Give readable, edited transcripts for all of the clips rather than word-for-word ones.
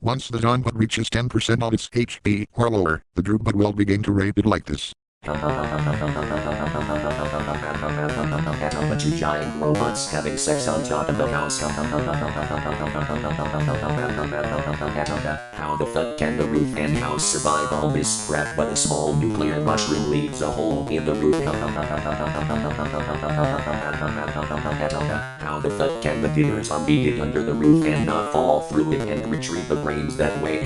Once the zombie reaches 10% of its HP or lower, the robot will begin to rate it like this. Two giant robots having sex on top of the house. How the fuck can the roof and house survive all this crap, but a small nuclear mushroom leaves a hole in the roof? How the fuck can the bigger zombie dig under the roof and not fall through it and retrieve the brains that way?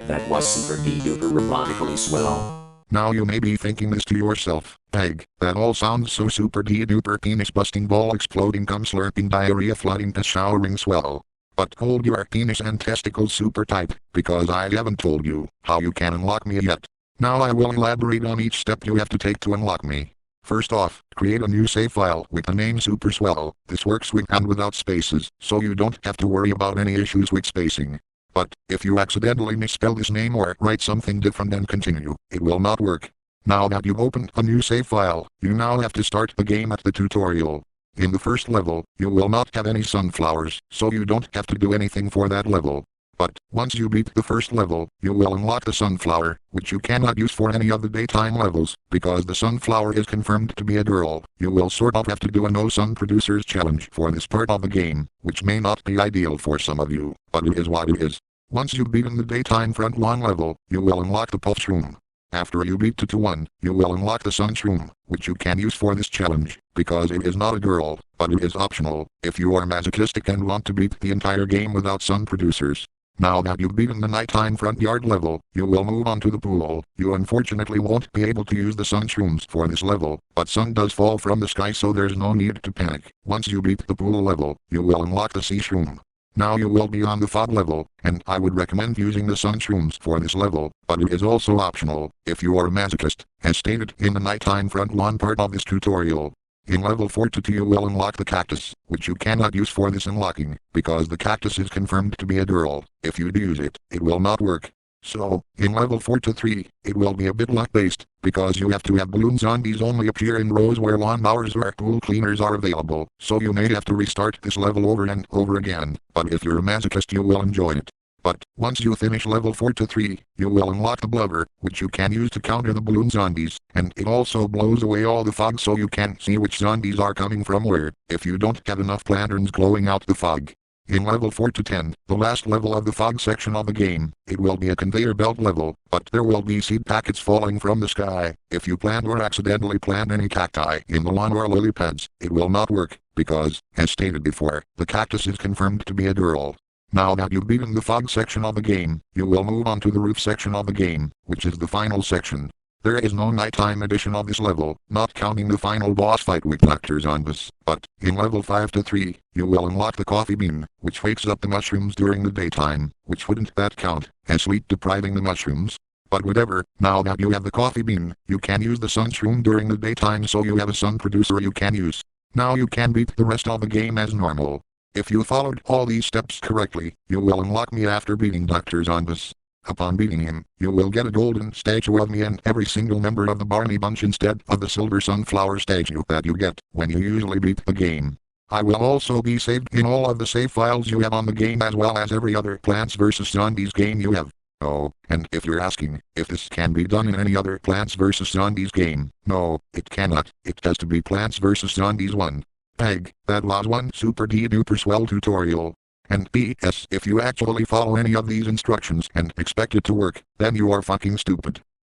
That was super duper robotically swell. Now you may be thinking this to yourself, Peg, that all sounds so super duper penis busting ball exploding cum slurping diarrhea flooding piss showering swell. But hold your penis and testicles super tight, because I haven't told you how you can unlock me yet. Now I will elaborate on each step you have to take to unlock me. First off, create a new save file with the name Super Swell. This works with and without spaces, so you don't have to worry about any issues with spacing. But, if you accidentally misspell this name or write something different and continue, it will not work. Now that you've opened a new save file, you now have to start the game at the tutorial. In the first level, you will not have any sunflowers, so you don't have to do anything for that level. But, once you beat the first level, you will unlock the sunflower, which you cannot use for any of the daytime levels, because the sunflower is confirmed to be a girl. You will sort of have to do a no sun producers challenge for this part of the game, which may not be ideal for some of you, but it is what it is. Once you've beaten the daytime front lawn level, you will unlock the puff shroom. After you beat 2-1, you will unlock the sun shroom, which you can use for this challenge, because it is not a girl, but it is optional, if you are masochistic and want to beat the entire game without sun producers. Now that you've beaten the nighttime front yard level, you will move on to the pool. You unfortunately won't be able to use the sun shrooms for this level, but sun does fall from the sky so there's no need to panic. Once you beat the pool level, you will unlock the sea shroom. Now you will be on the fog level, and I would recommend using the sun shrooms for this level, but it is also optional, if you are a masochist, as stated in the nighttime front lawn part of this tutorial. In level 4-2 you will unlock the cactus, which you cannot use for this unlocking, because the cactus is confirmed to be a girl. If you use it, it will not work. So, in level 4-3, it will be a bit luck-based, because you have to have balloon zombies only appear in rows where lawnmowers or pool cleaners are available, so you may have to restart this level over and over again, but if you're a masochist you will enjoy it. But, once you finish level 4-3, you will unlock the blubber, which you can use to counter the balloon zombies, and it also blows away all the fog so you can't see which zombies are coming from where, if you don't have enough lanterns glowing out the fog. In level 4-10, the last level of the fog section of the game, it will be a conveyor belt level, but there will be seed packets falling from the sky. If you plant or accidentally plant any cacti in the lawn or lily pads, it will not work, because, as stated before, the cactus is confirmed to be a girl. Now that you've beaten the fog section of the game, you will move on to the roof section of the game, which is the final section. There is no nighttime edition of this level, not counting the final boss fight with Dr. Zombus, but, in level 5-3, you will unlock the coffee bean, which wakes up the mushrooms during the daytime, which wouldn't that count, as sleep depriving the mushrooms? But whatever, now that you have the coffee bean, you can use the sun shroom during the daytime so you have a sun producer you can use. Now you can beat the rest of the game as normal. If you followed all these steps correctly, you will unlock me after beating Dr. Zombus. Upon beating him, you will get a golden statue of me and every single member of the Barney Bunch instead of the silver sunflower statue that you get when you usually beat the game. I will also be saved in all of the save files you have on the game as well as every other Plants vs. Zombies game you have. Oh, and if you're asking if this can be done in any other Plants vs. Zombies game, no, it cannot. It has to be Plants vs. Zombies 1. Peg, that was one super duper swell tutorial. And P.S. if you actually follow any of these instructions and expect it to work, then you are fucking stupid.